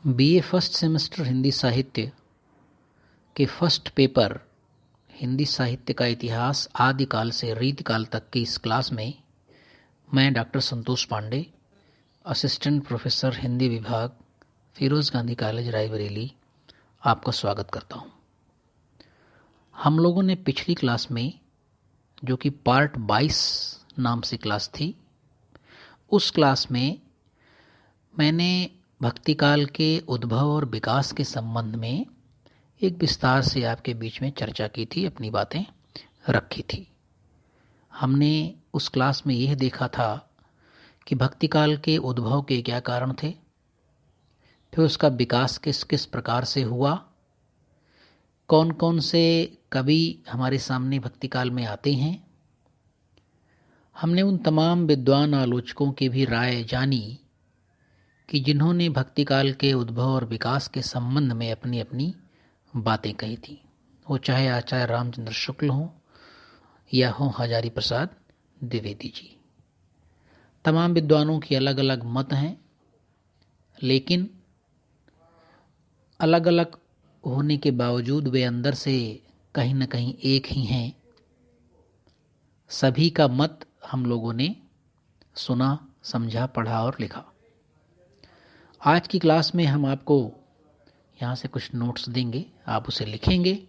BA first semester Hindi साहित्य के first paper Hindi साहित्य का इतिहास आदिकाल से रीतिकाल तक की इस क्लास में मैं doctor Santosh Pandey, assistant professor Hindi विभाग, फिरोज गांधी कॉलेज रायबरेली, आपका स्वागत करता हूं। हम लोगों ने पिछली क्लास में, जो कि पार्ट 22 नाम से क्लास थी, उस क्लास में मैंने भक्तिकाल के उद्भव और विकास के संबंध में एक विस्तार से आपके बीच में चर्चा की थी, अपनी बातें रखी थी। हमने उस क्लास में यह देखा था कि भक्तिकाल के उद्भव के क्या कारण थे, फिर उसका विकास किस किस प्रकार से हुआ, कौन कौन से कवि हमारे सामने भक्तिकाल में आते हैं। हमने उन तमाम विद्वान आलोचकों की भी राय जानी कि जिन्होंने भक्तिकाल के उद्भव और विकास के संबंध में अपनी अपनी बातें कही थी, वो चाहे आचार्य रामचंद्र शुक्ल हों या हों हजारी प्रसाद द्विवेदी जी। तमाम विद्वानों की अलग अलग मत हैं, लेकिन अलग अलग होने के बावजूद वे अंदर से कहीं न कहीं एक ही हैं। सभी का मत हम लोगों ने सुना, समझा, पढ़ा और लिखा। आज की क्लास में हम आपको यहाँ से कुछ नोट्स देंगे, आप उसे लिखेंगे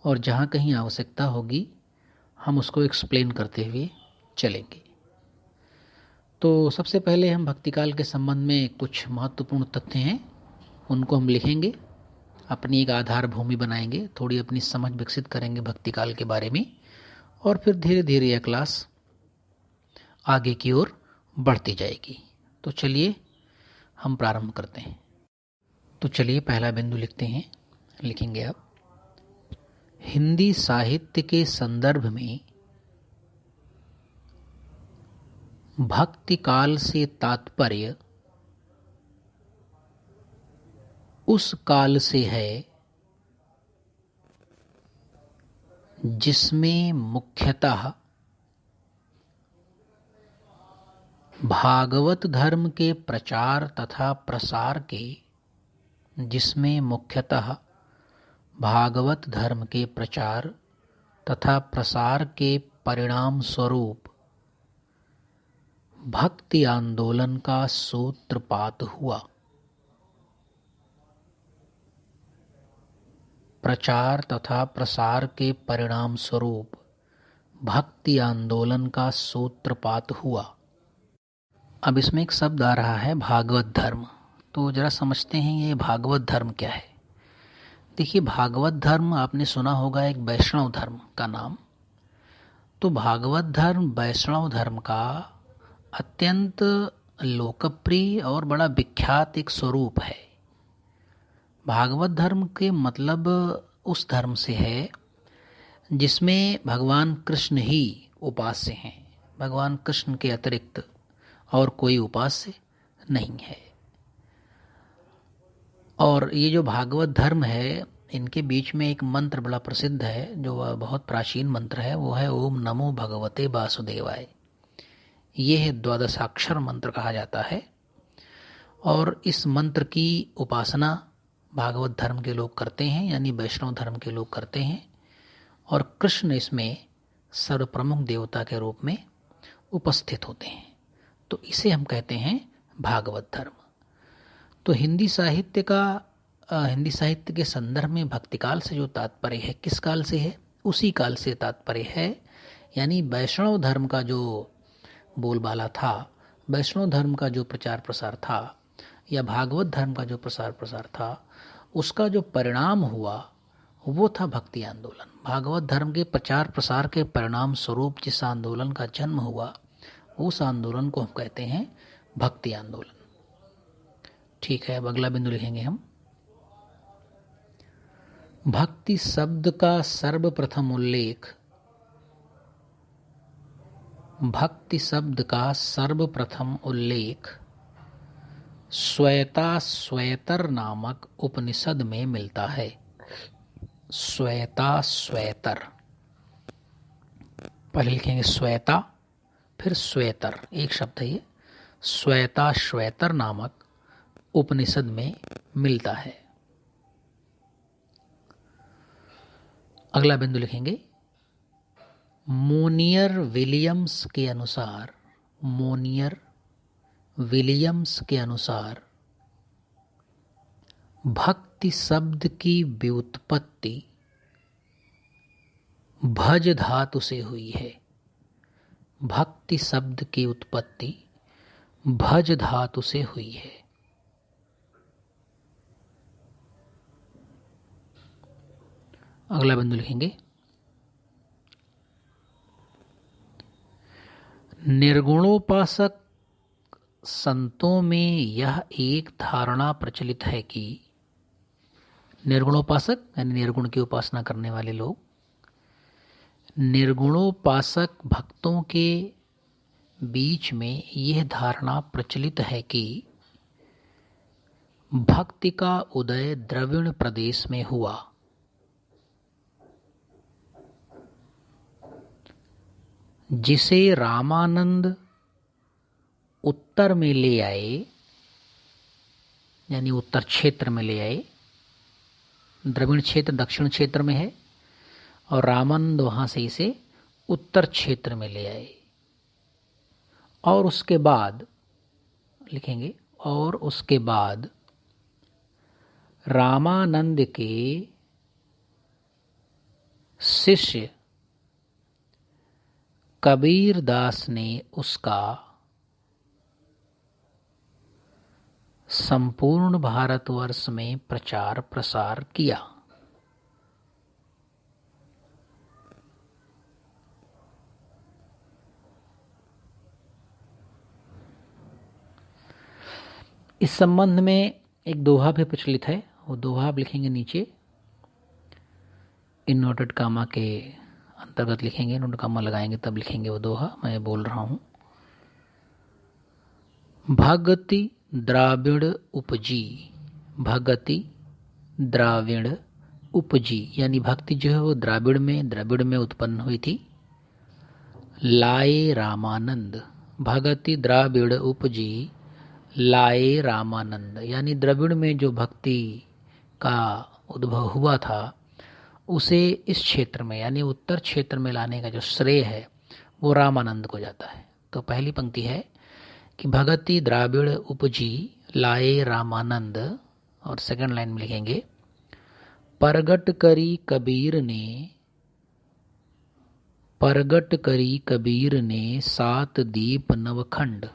और जहाँ कहीं आवश्यकता होगी हम उसको एक्सप्लेन करते हुए चलेंगे। तो सबसे पहले हम भक्तिकाल के संबंध में कुछ महत्वपूर्ण तथ्य हैं, उनको हम लिखेंगे, अपनी एक आधार भूमि बनाएंगे, थोड़ी अपनी समझ विकसित करेंगे भक्तिकाल के बारे में, और फिर धीरे धीरे यह क्लास आगे की ओर बढ़ती जाएगी। तो चलिए हम प्रारंभ करते हैं। तो चलिए पहला बिंदु लिखते हैं, लिखेंगे आप, हिंदी साहित्य के संदर्भ में भक्ति काल से तात्पर्य उस काल से है जिसमें मुख्यतः भागवत धर्म के प्रचार तथा प्रसार के जिसमें मुख्यतः भागवत धर्म के प्रचार तथा प्रसार के परिणाम स्वरूप भक्ति आंदोलन का सूत्रपात हुआ। प्रचार तथा प्रसार के परिणाम स्वरूप भक्ति आंदोलन का सूत्रपात हुआ। अब इसमें एक शब्द आ रहा है भागवत धर्म, तो जरा समझते हैं ये भागवत धर्म क्या है। देखिए, भागवत धर्म आपने सुना होगा एक वैष्णव धर्म का नाम। तो भागवत धर्म वैष्णव धर्म का अत्यंत लोकप्रिय और बड़ा विख्यात एक स्वरूप है। भागवत धर्म के मतलब उस धर्म से है जिसमें भगवान कृष्ण ही उपास्य हैं, भगवान कृष्ण के अतिरिक्त और कोई उपास्य नहीं है। और ये जो भागवत धर्म है, इनके बीच में एक मंत्र बड़ा प्रसिद्ध है, जो बहुत प्राचीन मंत्र है, वो है ओम नमो भगवते वासुदेवाय। ये है द्वादशाक्षर मंत्र कहा जाता है, और इस मंत्र की उपासना भागवत धर्म के लोग करते हैं, यानी वैष्णव धर्म के लोग करते हैं, और कृष्ण इसमें सर्वप्रमुख देवता के रूप में उपस्थित होते हैं। तो इसे हम कहते हैं भागवत धर्म। तो हिंदी साहित्य के संदर्भ में भक्तिकाल से जो तात्पर्य है, किस काल से है? उसी काल से तात्पर्य है, यानी वैष्णव धर्म का जो बोलबाला था, वैष्णव धर्म का जो प्रचार प्रसार था, या भागवत धर्म का जो प्रसार प्रसार था, उसका जो परिणाम हुआ वो था भक्ति आंदोलन। भागवत धर्म के प्रचार प्रसार के परिणाम स्वरूप जिस आंदोलन का जन्म हुआ, उस आंदोलन को हम कहते हैं भक्ति आंदोलन। ठीक है, अब अगला बिंदु लिखेंगे हम, भक्ति शब्द का सर्वप्रथम उल्लेख, भक्ति शब्द का सर्वप्रथम उल्लेख श्वेता श्वेतर नामक उपनिषद में मिलता है। श्वेता श्वेतर, पहले लिखेंगे श्वेता फिर श्वेतर, एक शब्द है ये। श्वेता श्वेतर नामक उपनिषद में मिलता है। अगला बिंदु लिखेंगे, मोनियर विलियम्स के अनुसार, मोनियर विलियम्स के अनुसार भक्ति शब्द की व्युत्पत्ति भज धातु से हुई है। भक्ति शब्द की उत्पत्ति भज धातु से हुई है। अगला बिंदु लिखेंगे, निर्गुणोपासक संतों में यह एक धारणा प्रचलित है कि, निर्गुणोपासक यानी निर्गुण की उपासना करने वाले लोग, निर्गुणोपासक भक्तों के बीच में यह धारणा प्रचलित है कि भक्ति का उदय द्रविड़ प्रदेश में हुआ। जिसे रामानंद उत्तर में ले आए, यानी उत्तर क्षेत्र में ले आए। द्रविड़ क्षेत्र दक्षिण क्षेत्र में है और रामानंद वहां से इसे उत्तर क्षेत्र में ले आए। और उसके बाद लिखेंगे, और उसके बाद रामानंद के शिष्य कबीर दास ने उसका संपूर्ण भारतवर्ष में प्रचार प्रसार किया। इस संबंध में एक दोहा भी प्रचलित है, वो दोहा आप लिखेंगे नीचे, इनवर्टेड कामा के अंतर्गत लिखेंगे, इनवर्टेड कामा लगाएंगे तब लिखेंगे वो दोहा, मैं बोल रहा हूं। भगति द्राविड़ उपजी, भगति द्राविड़ उपजी, यानी भक्ति जो है वो द्राविड़ में उत्पन्न हुई थी। लाए रामानंद, भगति द्राविड़ उपजी लाए रामानंद, यानी द्रविड़ में जो भक्ति का उद्भव हुआ था उसे इस क्षेत्र में यानी उत्तर क्षेत्र में लाने का जो श्रेय है वो रामानंद को जाता है। तो पहली पंक्ति है कि भगति द्राविड़ उपजी लाए रामानंद, और सेकंड लाइन में लिखेंगे, परगट करी कबीर ने सात दीप नवखंड।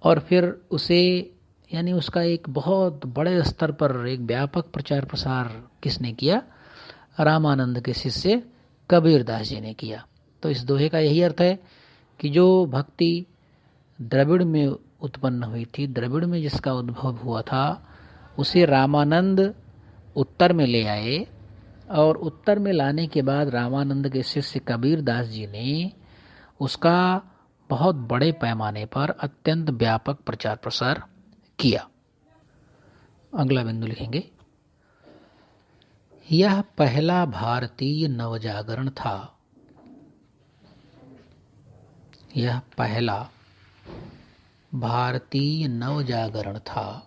और फिर उसे यानी उसका एक बहुत बड़े स्तर पर एक व्यापक प्रचार प्रसार किसने किया? रामानंद के शिष्य कबीर दास जी ने किया। तो इस दोहे का यही अर्थ है कि जो भक्ति द्रविड़ में उत्पन्न हुई थी, द्रविड़ में जिसका उद्भव हुआ था, उसे रामानंद उत्तर में ले आए और उत्तर में लाने के बाद रामानंद के शिष्य कबीर दास जी ने उसका बहुत बड़े पैमाने पर अत्यंत व्यापक प्रचार प्रसार किया। अगला बिंदु लिखेंगे, यह पहला भारतीय नवजागरण था। यह पहला भारतीय नवजागरण था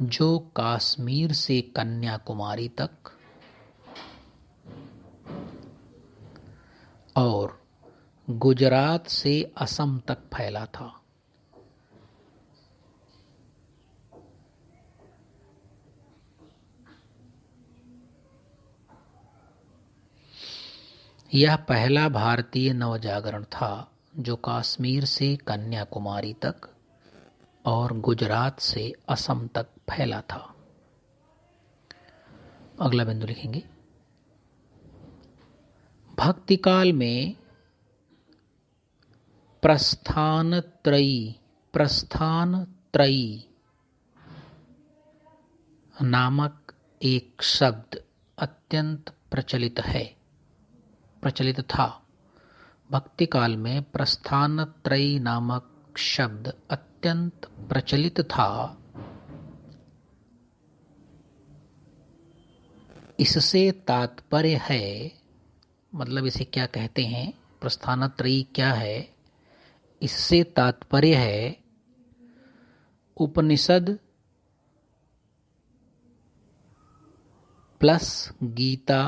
जो कश्मीर से कन्याकुमारी तक और गुजरात से असम तक फैला था। यह पहला भारतीय नवजागरण था जो कश्मीर से कन्याकुमारी तक और गुजरात से असम तक फैला था। अगला बिंदु लिखेंगे, भक्ति काल में प्रस्थान त्रयी नामक एक शब्द अत्यंत प्रचलित था। भक्ति काल में प्रस्थान त्रयी नामक शब्द अत्यंत प्रचलित था। इससे तात्पर्य है, मतलब इसे क्या कहते हैं, प्रस्थान त्रयी क्या है? इससे तात्पर्य है उपनिषद प्लस गीता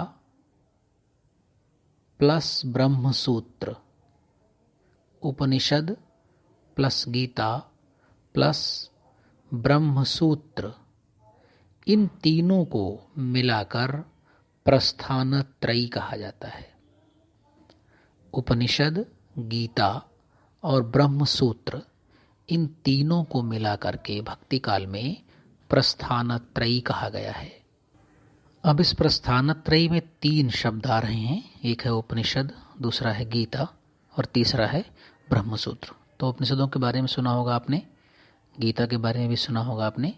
प्लस ब्रह्मसूत्र, उपनिषद प्लस गीता प्लस ब्रह्मसूत्र, इन तीनों को मिलाकर प्रस्थानत्रयी कहा जाता है। उपनिषद, गीता और ब्रह्मसूत्र, इन तीनों को मिलाकर के भक्ति काल में प्रस्थानत्रयी कहा गया है। अब इस प्रस्थानत्रयी में 3 शब्द आ रहे हैं। एक है उपनिषद, दूसरा है गीता और तीसरा है ब्रह्मसूत्र। तो उपनिषदों के बारे में सुना होगा आपने, गीता के बारे में भी सुना होगा आपने,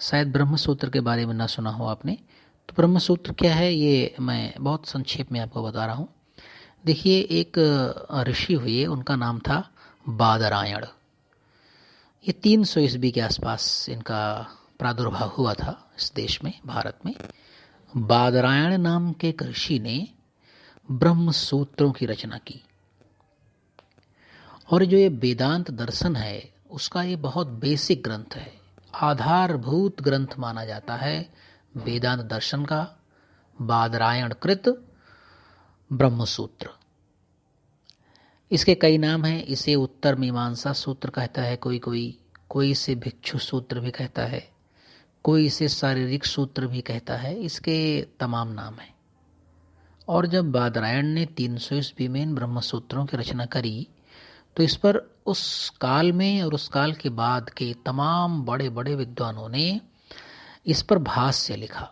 शायद ब्रह्मसूत्र के बारे में ना सुना हो आपने। तो ब्रह्मसूत्र क्या है ये मैं बहुत संक्षेप में आपको बता रहा हूँ। देखिए, एक ऋषि हुए, उनका नाम था बादरायण। ये 300 ईस्वी के आसपास इनका प्रादुर्भाव हुआ था इस देश में, भारत में। बादरायण नाम के एक ऋषि ने ब्रह्मसूत्रों की रचना की। और जो ये वेदांत दर्शन है उसका ये बहुत बेसिक ग्रंथ है, आधारभूत ग्रंथ माना जाता है वेदांत दर्शन का, बादरायण कृत ब्रह्मसूत्र। इसके कई नाम हैं। इसे उत्तर मीमांसा सूत्र कहता है कोई इसे भिक्षु सूत्र भी कहता है, कोई इसे शारीरिक सूत्र भी कहता है। इसके तमाम नाम हैं। और जब बादरायण ने 300 ईस्वी में इन ब्रह्मसूत्रों की रचना करी तो इस पर उस काल में और उस काल के बाद के तमाम बड़े बड़े विद्वानों ने इस पर भाष्य लिखा,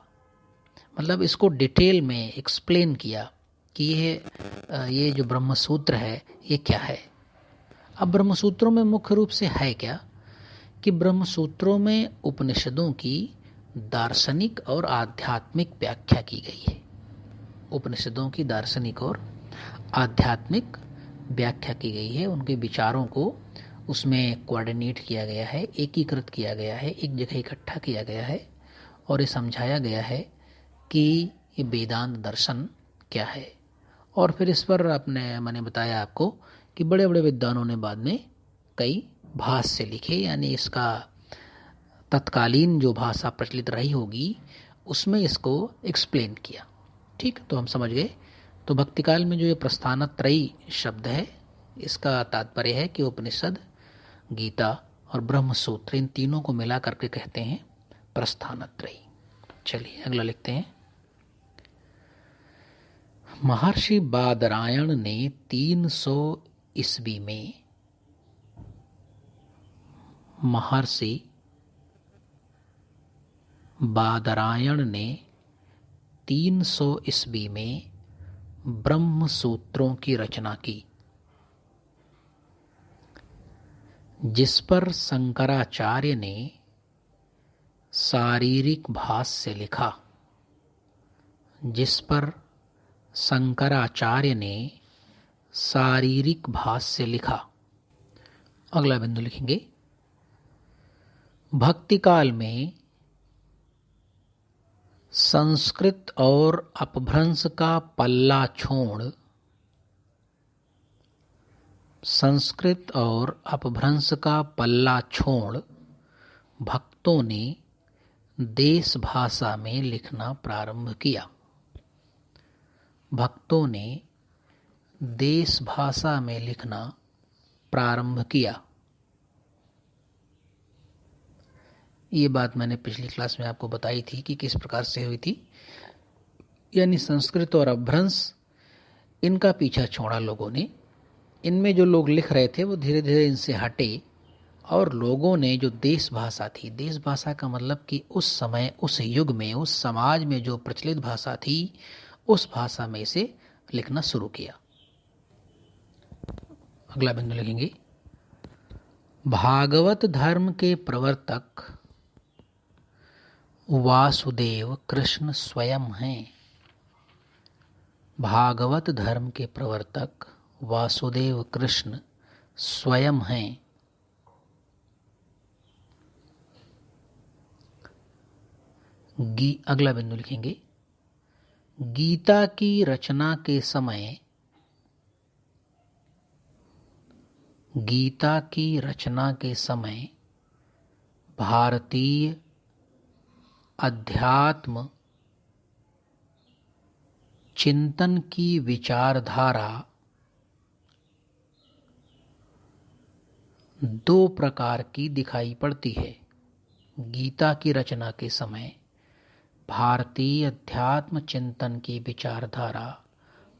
मतलब इसको डिटेल में एक्सप्लेन किया कि ये जो ब्रह्मसूत्र है ये क्या है। अब ब्रह्मसूत्रों में मुख्य रूप से है क्या कि ब्रह्मसूत्रों में उपनिषदों की दार्शनिक और आध्यात्मिक व्याख्या की गई है। उपनिषदों की दार्शनिक और आध्यात्मिक व्याख्या की गई है, उनके विचारों को उसमें कोऑर्डिनेट किया गया है, एकीकृत किया गया है, एक जगह इकट्ठा किया गया है और ये समझाया गया है कि ये वेदांत दर्शन क्या है। और फिर इस पर मैंने बताया आपको कि बड़े बड़े विद्वानों ने बाद में कई भाष्य लिखे, यानी इसका तत्कालीन जो भाषा प्रचलित रही होगी उसमें इसको एक्सप्लेन किया। ठीक, तो हम समझ गए। तो भक्तिकाल में जो ये प्रस्थानत्रयी शब्द है इसका तात्पर्य है कि उपनिषद, गीता और ब्रह्मसूत्र, इन तीनों को मिला करके कहते हैं प्रस्थानत्रयी। चलिए अगला लिखते हैं। महर्षि बादरायण ने 300 ईस्वी में, महर्षि बादरायण ने 300 ईस्वी में ब्रह्मसूत्रों की रचना की, जिस पर शंकराचार्य ने शारीरिक भाष्य लिखा, जिस पर शंकराचार्य ने शारीरिक भाष्य लिखा। अगला बिंदु लिखेंगे, भक्ति काल में संस्कृत और अपभ्रंश का पल्ला छोड़, संस्कृत और अपभ्रंश का पल्ला छोड़ भक्तों ने देश भाषा में लिखना प्रारंभ किया। भक्तों ने देश भाषा में लिखना प्रारंभ किया। ये बात मैंने पिछली क्लास में आपको बताई थी कि किस प्रकार से हुई थी, यानी संस्कृत और अपभ्रंश इनका पीछा छोड़ा लोगों ने। इनमें जो लोग लिख रहे थे वो धीरे धीरे इनसे हटे और लोगों ने जो देश भाषा थी, देश भाषा का मतलब कि उस समय, उस युग में, उस समाज में जो प्रचलित भाषा थी उस भाषा में इसे लिखना शुरू किया। अगला बिंदु लिखेंगे, भागवत धर्म के प्रवर्तक वासुदेव कृष्ण स्वयं हैं। भागवत धर्म के प्रवर्तक वासुदेव कृष्ण स्वयं हैं। अगला बिंदु लिखेंगे, गीता की रचना के समय, गीता की रचना के समय भारतीय अध्यात्म चिंतन की विचारधारा दो प्रकार की दिखाई पड़ती है। गीता की रचना के समय भारतीय अध्यात्म चिंतन की विचारधारा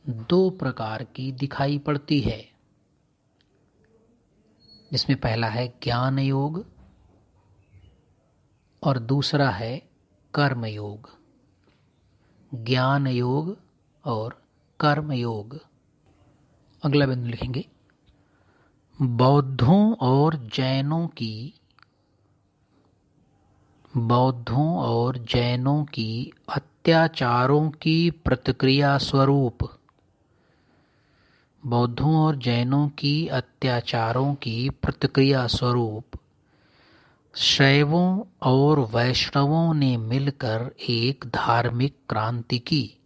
दो प्रकार की दिखाई पड़ती है, जिसमें पहला है ज्ञान योग और दूसरा है कर्म योग। ज्ञान योग और कर्म योग। अगला बिंदु लिखेंगे, बौद्धों और जैनों की अत्याचारों की प्रतिक्रिया स्वरूप। बौद्धों और जैनों की अत्याचारों की प्रतिक्रिया स्वरूप शैवों और वैष्णवों ने मिलकर एक धार्मिक क्रांति की।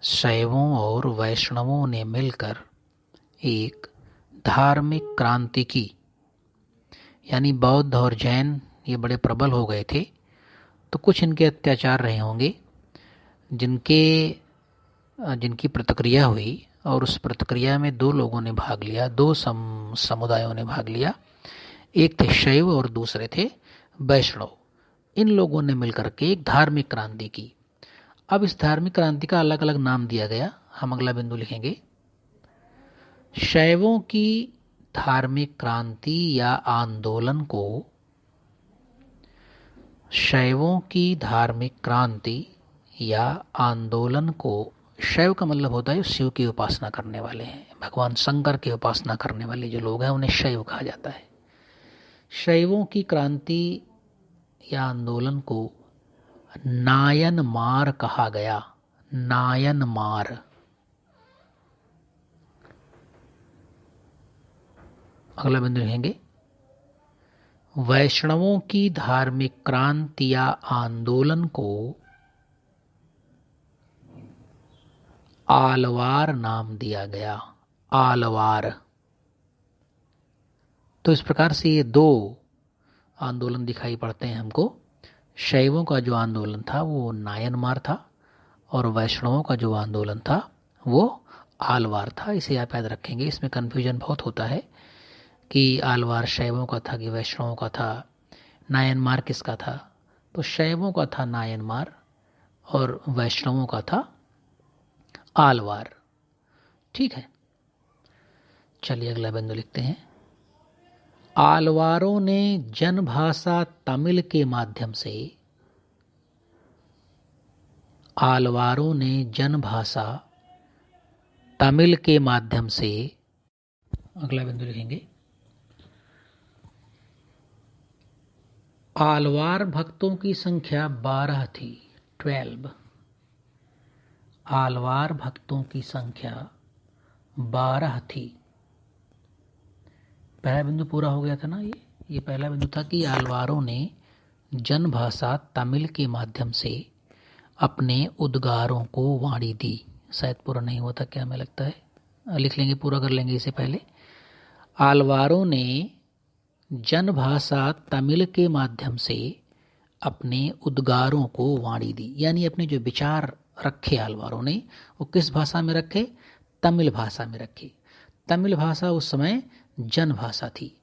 शैवों और वैष्णवों ने मिलकर एक धार्मिक क्रांति की। यानी बौद्ध और जैन ये बड़े प्रबल हो गए थे, तो कुछ इनके अत्याचार रहे होंगे जिनकी प्रतिक्रिया हुई, और उस प्रतिक्रिया में दो लोगों ने भाग लिया, दो समुदायों ने भाग लिया। एक थे शैव और दूसरे थे वैष्णव। इन लोगों ने मिलकर के एक धार्मिक क्रांति की। अब इस धार्मिक क्रांति का अलग अलग नाम दिया गया। हम अगला बिंदु लिखेंगे, शैवों की धार्मिक क्रांति या आंदोलन को शैव का मतलब होता है शिव की उपासना करने वाले हैं, भगवान शंकर की उपासना करने वाले जो लोग हैं उन्हें शैव कहा जाता है। शैवों की क्रांति या आंदोलन को नायनमार कहा गया। नायनमार। अगला बिंदु लिखेंगे, वैष्णवों की धार्मिक क्रांति या आंदोलन को आलवार नाम दिया गया। आलवार। तो इस प्रकार से ये दो आंदोलन दिखाई पड़ते हैं हमको। शैवों का जो आंदोलन था वो नायनमार था, और वैष्णवों का जो आंदोलन था वो आलवार था। इसे आप याद रखेंगे। इसमें कन्फ्यूजन बहुत होता है कि आलवार शैवों का था कि वैष्णवों का था, नायनमार किसका था। तो शैवों का था नायनमार और वैष्णवों का था आलवार। ठीक है, चलिए अगला बिंदु लिखते हैं, आलवारों ने जनभाषा तमिल के माध्यम से अगला बिंदु लिखेंगे, आलवार भक्तों की संख्या 12 थी। 12। आलवार भक्तों की संख्या 12 थी। पहला बिंदु पूरा हो गया था ना। ये पहला बिंदु था कि आलवारों ने जनभाषा तमिल के माध्यम से अपने उद्गारों को वाणी दी। शायद पूरा नहीं हुआ था क्या, हमें लगता है। लिख लेंगे, पूरा कर लेंगे इसे पहले। आलवारों ने जनभाषा तमिल के माध्यम से अपने उद्गारों को वाणी दी। यानी अपने जो विचार रखे आलवारों ने वो किस भाषा में रखे? तमिल भाषा में रखे। तमिल भाषा उस समय जन भाषा थी।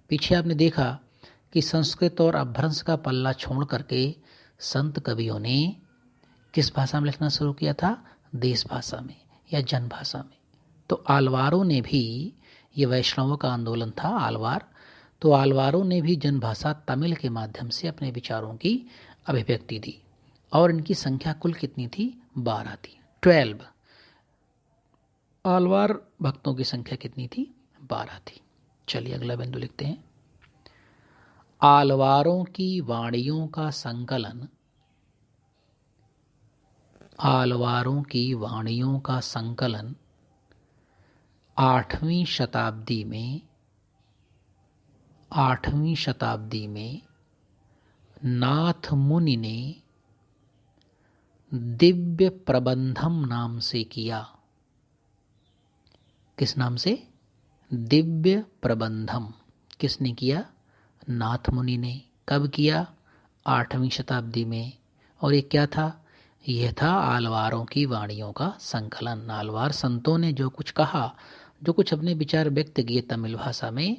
पीछे आपने देखा कि संस्कृत और अपभ्रंश का पल्ला छोड़ करके संत कवियों ने किस भाषा में लिखना शुरू किया था? देश भाषा में या जन भाषा में। तो आलवारों ने भी, ये वैष्णवों का आंदोलन था आलवार, तो आलवारों ने भी जनभाषा तमिल के माध्यम से अपने विचारों की अभिव्यक्ति दी। और इनकी संख्या कुल कितनी थी? 12 थी। 12। आलवार भक्तों की संख्या कितनी थी? 12 थी। चलिए अगला बिंदु लिखते हैं, आलवारों की वाणियों का संकलन। आलवारों की वाणियों का संकलन 8वीं शताब्दी में नाथ मुनि ने दिव्य प्रबंधम नाम से किया। किस नाम से? दिव्य प्रबंधम। किसने किया? नाथ मुनि ने। कब किया? 8वीं शताब्दी में। और ये क्या था? यह था आलवारों की वाणियों का संकलन। आलवार संतों ने जो कुछ कहा, जो कुछ अपने विचार व्यक्त किए तमिल भाषा में,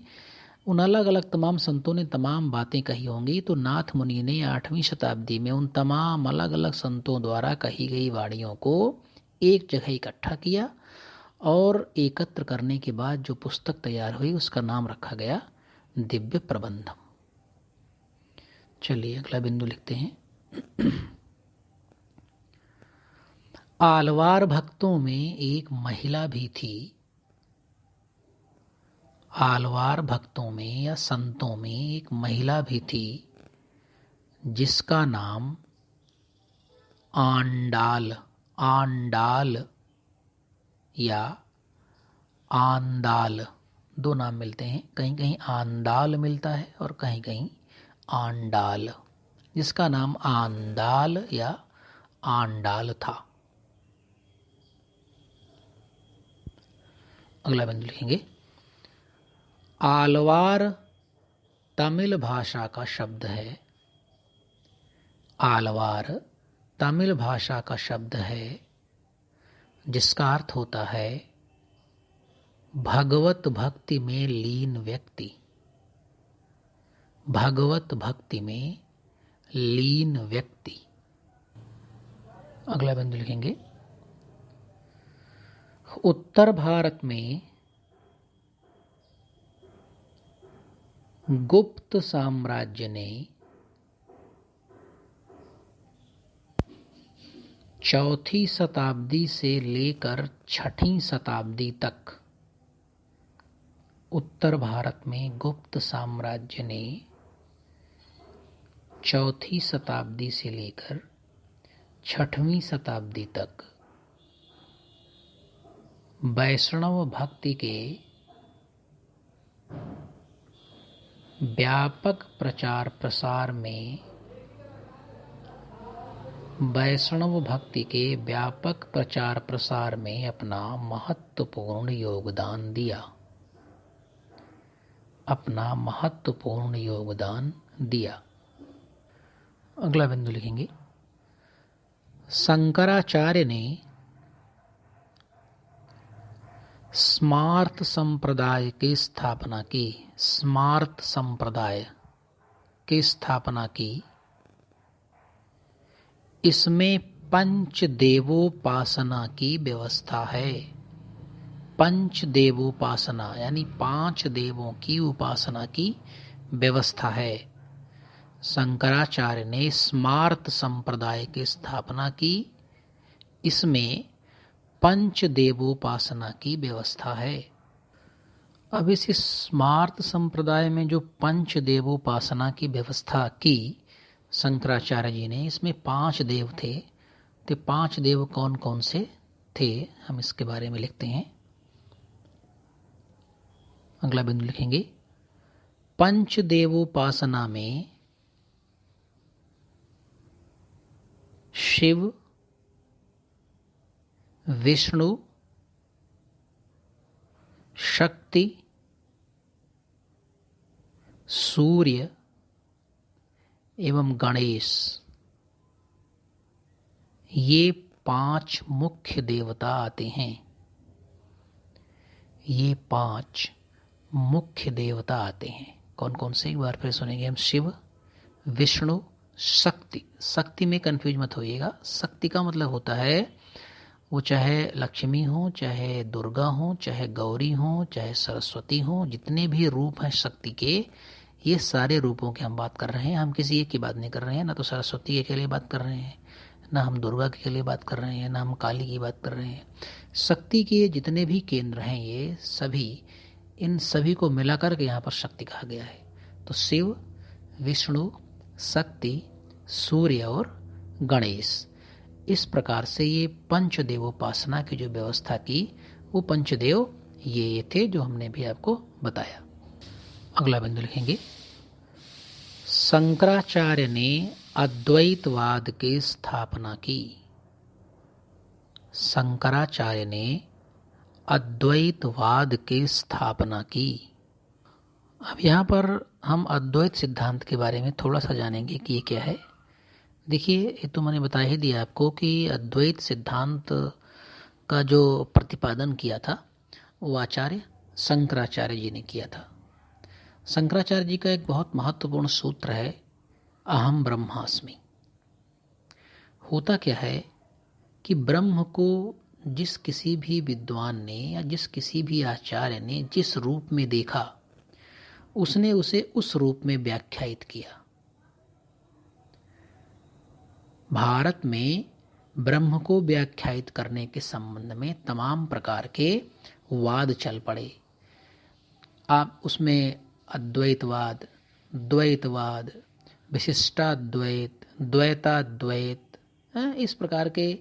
उन अलग अलग तमाम संतों ने तमाम बातें कही होंगी। तो नाथ मुनि ने 8वीं शताब्दी में उन तमाम अलग अलग संतों द्वारा कही गई वाणियों को एक जगह इकट्ठा किया और एकत्र करने के बाद जो पुस्तक तैयार हुई उसका नाम रखा गया दिव्य प्रबंधम। चलिए अगला बिंदु लिखते हैं। आलवार भक्तों में एक महिला भी थी। आलवार भक्तों में या संतों में एक महिला भी थी जिसका नाम आंडाल, आंडाल या आंदाल, दो नाम मिलते हैं। कहीं कहीं आंदाल मिलता है और कहीं कहीं आंडाल, जिसका नाम आंदाल या आंडाल था। अगला बिंदु लिखेंगे। आलवार तमिल भाषा का शब्द है। आलवार तमिल भाषा का शब्द है जिसका अर्थ होता है भगवत भक्ति में लीन व्यक्ति। भगवत भक्ति में लीन व्यक्ति। अगला बिंदु लिखेंगे। उत्तर भारत में गुप्त साम्राज्य ने 4वीं शताब्दी से लेकर 6वीं शताब्दी तक, उत्तर भारत में गुप्त साम्राज्य ने 4वीं शताब्दी से लेकर 6वीं शताब्दी तक वैष्णव भक्ति के व्यापक प्रचार प्रसार में, वैष्णव भक्ति के व्यापक प्रचार प्रसार में अपना महत्वपूर्ण योगदान दिया। अपना महत्वपूर्ण योगदान दिया। अगला बिंदु लिखेंगे। शंकराचार्य ने स्मार्त संप्रदाय की स्थापना की। स्मार्त संप्रदाय की स्थापना की। इसमें पंचदेवोपासना की व्यवस्था है। पंचदेवोपासना यानी 5 देवों की उपासना की व्यवस्था है। शंकराचार्य ने स्मार्त संप्रदाय की स्थापना की। इसमें पंचदेवोपासना की व्यवस्था है। अब इस स्मार्त संप्रदाय में जो पंचदेवोपासना की व्यवस्था की शंकराचार्य जी ने, इसमें 5 देव थे। तो 5 देव कौन कौन से थे, हम इसके बारे में लिखते हैं। अगला बिंदु लिखेंगे। पंचदेवोपासना में शिव, विष्णु, शक्ति, सूर्य एवं गणेश, ये 5 मुख्य देवता आते हैं। ये 5 मुख्य देवता आते हैं। कौन कौन से, एक बार फिर सुनेंगे हम। शिव, विष्णु, शक्ति। शक्ति में कंफ्यूज मत होइएगा। शक्ति का मतलब होता है वो चाहे लक्ष्मी हो, चाहे दुर्गा हो, चाहे गौरी हो, चाहे सरस्वती हो, जितने भी रूप हैं शक्ति के, ये सारे रूपों की हम बात कर रहे हैं। हम किसी एक की बात नहीं कर रहे हैं। ना तो सरस्वती के लिए बात कर रहे हैं, ना हम दुर्गा के लिए बात कर रहे हैं, ना हम काली की बात कर रहे हैं। शक्ति के जितने भी केंद्र हैं ये सभी, इन सभी को मिलाकर के यहाँ पर शक्ति कहा गया है। तो शिव, विष्णु, शक्ति, सूर्य और गणेश, इस प्रकार से ये पंचदेवोपासना की जो व्यवस्था की, वो पंचदेव ये थे जो हमने भी आपको बताया। अगला बिंदु लिखेंगे। शंकराचार्य ने अद्वैतवाद की स्थापना की। शंकराचार्य ने अद्वैतवाद की स्थापना की। अब यहाँ पर हम अद्वैत सिद्धांत के बारे में थोड़ा सा जानेंगे कि ये क्या है। देखिए, ये तो मैंने बता ही दिया आपको कि अद्वैत सिद्धांत का जो प्रतिपादन किया था वो आचार्य शंकराचार्य जी ने किया था। शंकराचार्य जी का एक बहुत महत्वपूर्ण सूत्र है, अहम ब्रह्मास्मि। होता क्या है कि ब्रह्म को जिस किसी भी विद्वान ने या जिस किसी भी आचार्य ने जिस रूप में देखा, उसने उसे उस रूप में व्याख्यायित किया। भारत में ब्रह्म को व्याख्यायित करने के संबंध में तमाम प्रकार के वाद चल पड़े। आप उसमें अद्वैतवाद, द्वैतवाद, विशिष्टाद्वैत, द्वैताद्वैत, इस प्रकार के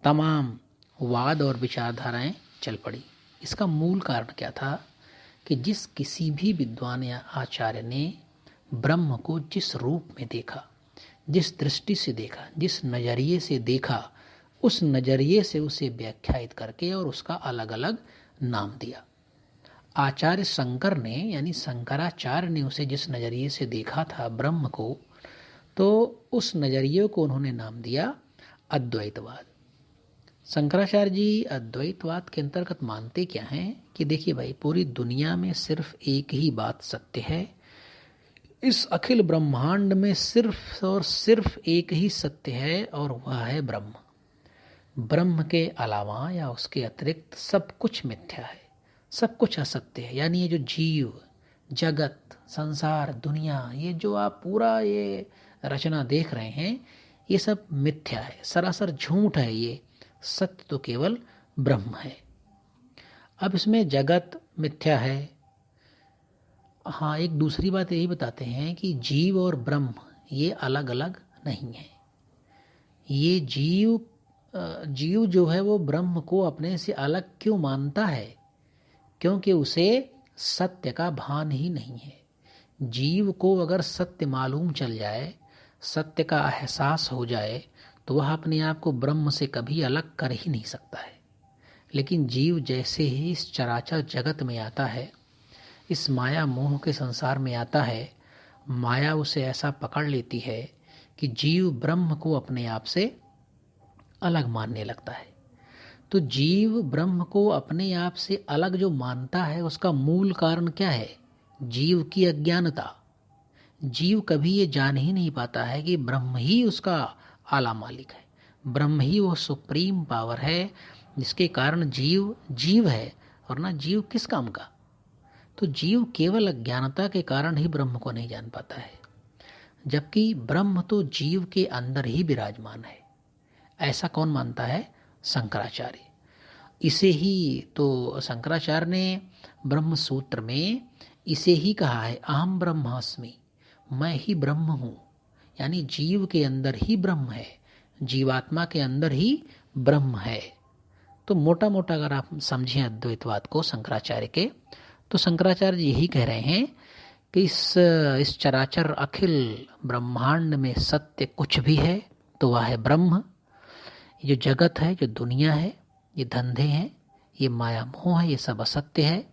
तमाम वाद और विचारधाराएं चल पड़ी। इसका मूल कारण क्या था कि जिस किसी भी विद्वान या आचार्य ने ब्रह्म को जिस रूप में देखा, जिस दृष्टि से देखा, जिस नज़रिए से देखा, उस नज़रिए से उसे व्याख्यायित करके और उसका अलग अलग नाम दिया। आचार्य शंकर ने यानी शंकराचार्य ने उसे जिस नज़रिए से देखा था ब्रह्म को, तो उस नज़रिए को उन्होंने नाम दिया अद्वैतवाद। शंकराचार्य जी अद्वैतवाद के अंतर्गत मानते क्या हैं कि देखिए भाई, पूरी दुनिया में सिर्फ एक ही बात सत्य है, इस अखिल ब्रह्मांड में सिर्फ और सिर्फ एक ही सत्य है और वह है ब्रह्म। ब्रह्म के अलावा या उसके अतिरिक्त सब कुछ मिथ्या है, सब कुछ असत्य है। यानी ये जो जीव जगत, संसार, दुनिया, ये जो आप पूरा ये रचना देख रहे हैं, ये सब मिथ्या है, सरासर झूठ है। ये सत्य तो केवल ब्रह्म है। अब इसमें जगत मिथ्या है। हाँ, एक दूसरी बात यही बताते हैं कि जीव और ब्रह्म ये अलग अलग नहीं है। ये जीव जो है वो ब्रह्म को अपने से अलग क्यों मानता है? क्योंकि उसे सत्य का भान ही नहीं है। जीव को अगर सत्य मालूम चल जाए, सत्य का एहसास हो जाए, तो वह अपने आप को ब्रह्म से कभी अलग कर ही नहीं सकता है। लेकिन जीव जैसे ही इस चराचर जगत में आता है, इस माया मोह के संसार में आता है, माया उसे ऐसा पकड़ लेती है कि जीव ब्रह्म को अपने आप से अलग मानने लगता है। तो जीव ब्रह्म को अपने आप से अलग जो मानता है, उसका मूल कारण क्या है? जीव की अज्ञानता। जीव कभी ये जान ही नहीं पाता है कि ब्रह्म ही उसका आला मालिक है, ब्रह्म ही वो सुप्रीम पावर है जिसके कारण जीव जीव है। और ना जीव किस काम का? तो जीव केवल अज्ञानता के कारण ही ब्रह्म को नहीं जान पाता है, जबकि ब्रह्म तो जीव के अंदर ही विराजमान है। ऐसा कौन मानता है? शंकराचार्य। इसे ही तो शंकराचार्य ने ब्रह्म सूत्र में इसे ही कहा है, अहम ब्रह्मास्मि, मैं ही ब्रह्म हूँ। यानी जीव के अंदर ही ब्रह्म है, जीवात्मा के अंदर ही ब्रह्म है। तो मोटा मोटा अगर आप समझें अद्वैतवाद को शंकराचार्य के, तो शंकराचार्य यही कह रहे हैं कि इस चराचर अखिल ब्रह्मांड में सत्य कुछ भी है तो वह है ब्रह्म। ये जो जगत है, जो दुनिया है, ये धंधे हैं, ये माया मोह है, ये सब असत्य है।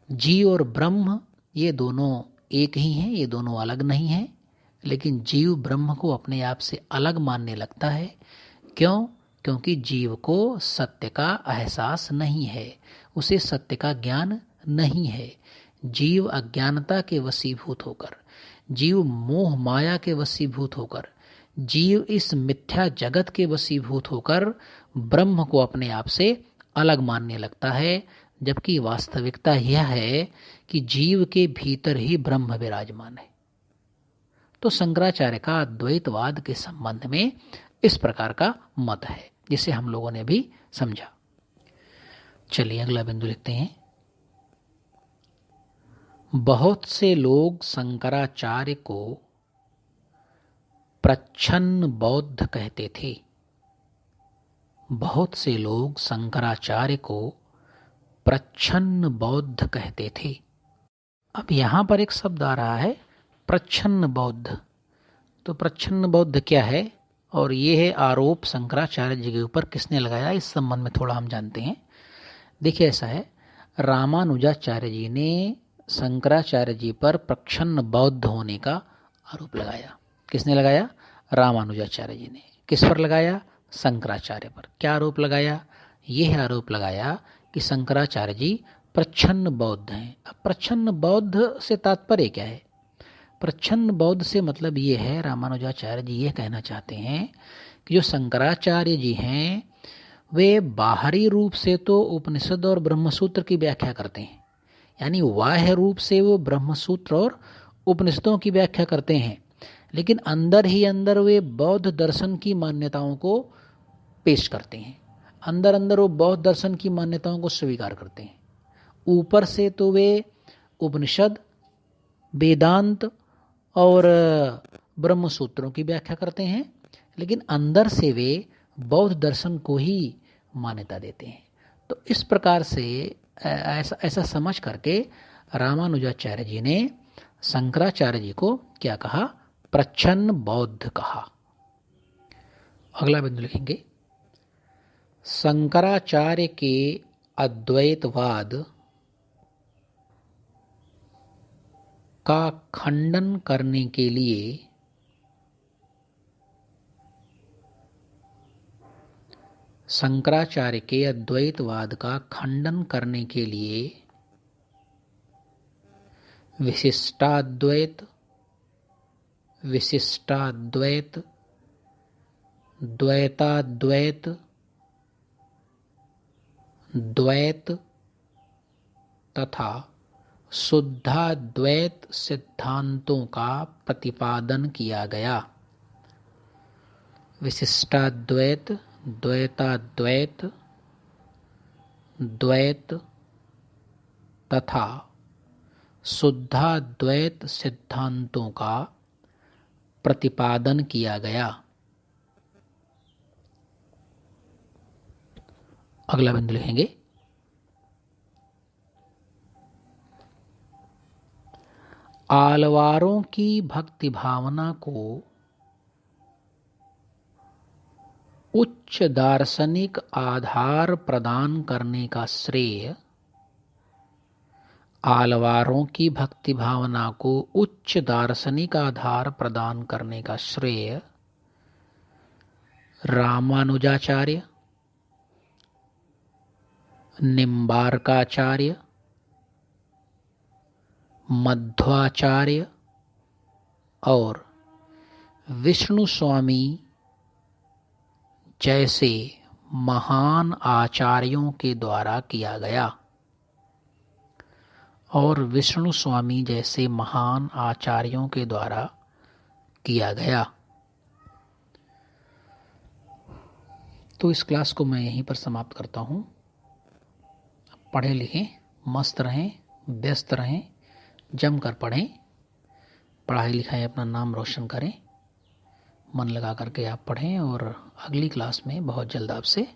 जीव और ब्रह्म ये दोनों एक ही हैं, ये दोनों अलग नहीं हैं। लेकिन जीव ब्रह्म को अपने आप से अलग मानने लगता है। क्यों? क्योंकि जीव को सत्य का एहसास नहीं है, उसे सत्य का ज्ञान नहीं है। जीव अज्ञानता के वशीभूत होकर, जीव मोह माया के वशीभूत होकर, जीव इस मिथ्या जगत के वशीभूत होकर ब्रह्म को अपने आप से अलग मानने लगता है। जबकि वास्तविकता यह है कि जीव के भीतर ही ब्रह्म विराजमान है। तो शंकराचार्य का अद्वैतवाद के संबंध में इस प्रकार का मत है, जिसे हम लोगों ने भी समझा। चलिए अगला बिंदु लिखते हैं। बहुत से लोग शंकराचार्य को प्रच्छन्न बौद्ध कहते थे। बहुत से लोग शंकराचार्य को प्रच्छन्न बौद्ध कहते थे। अब यहाँ पर एक शब्द आ रहा है प्रच्छन्न बौद्ध। तो प्रच्छन्न बौद्ध क्या है और ये है आरोप शंकराचार्य जी के ऊपर किसने लगाया, इस संबंध में थोड़ा हम जानते हैं। देखिए ऐसा है, रामानुजाचार्य जी ने शंकराचार्य जी पर प्रच्छन्न बौद्ध होने का आरोप लगाया। किसने लगाया? रामानुजाचार्य जी ने। किस पर लगाया? शंकराचार्य पर। क्या आरोप लगाया? यह आरोप लगाया कि शंकराचार्य जी प्रच्छन्न बौद्ध हैं। अब प्रच्छन्न बौद्ध से तात्पर्य क्या है? प्रच्छन्न बौद्ध से मतलब ये है, रामानुजाचार्य जी ये कहना चाहते हैं कि जो शंकराचार्य जी हैं वे बाहरी रूप से तो उपनिषद और ब्रह्मसूत्र की व्याख्या करते हैं, यानी बाह्य रूप से वो ब्रह्मसूत्र और उपनिषदों की व्याख्या करते हैं, लेकिन अंदर ही अंदर वे बौद्ध दर्शन की मान्यताओं को पेश करते हैं। अंदर अंदर वो बौद्ध दर्शन की मान्यताओं को स्वीकार करते हैं। ऊपर से तो वे उपनिषद, वेदांत और ब्रह्मसूत्रों की व्याख्या करते हैं, लेकिन अंदर से वे बौद्ध दर्शन को ही मान्यता देते हैं। तो इस प्रकार से ऐसा समझ करके रामानुजाचार्य जी ने शंकराचार्य जी को क्या कहा? प्रच्छन्न बौद्ध कहा। अगला बिंदु लिखेंगे, शंकराचार्य के अद्वैतवाद का खंडन करने के लिए शंकराचार्य के अद्वैतवाद का खंडन करने के लिए विशिष्टाद्वैत, द्वैताद्वैत, द्वैत तथा शुद्धाद्वैत सिद्धांतों का प्रतिपादन किया गया। विशिष्टाद्वैत, द्वैताद्वैत, द्वैत तथा शुद्धाद्वैत सिद्धांतों का प्रतिपादन किया गया। अगला बिंदु लिखेंगे, आलवारों की भक्ति भावना को उच्च दार्शनिक आधार प्रदान करने का श्रेय, आलवारों की भक्ति भावना को उच्च दार्शनिक आधार प्रदान करने का श्रेय रामानुजाचार्य, निम्बार्काचार्य, मध्वाचार्य और विष्णु स्वामी जैसे महान आचार्यों के द्वारा किया गया। और विष्णु स्वामी जैसे महान आचार्यों के द्वारा किया गया। तो इस क्लास को मैं यहीं पर समाप्त करता हूँ। पढ़ें लिखें, मस्त रहें, व्यस्त रहें, जमकर पढ़ें, पढ़ाई लिखाई अपना नाम रोशन करें, मन लगा करके आप पढ़ें। और अगली क्लास में बहुत जल्द आपसे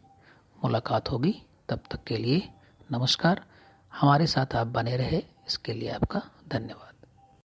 मुलाकात होगी। तब तक के लिए नमस्कार। हमारे साथ आप बने रहे इसके लिए आपका धन्यवाद।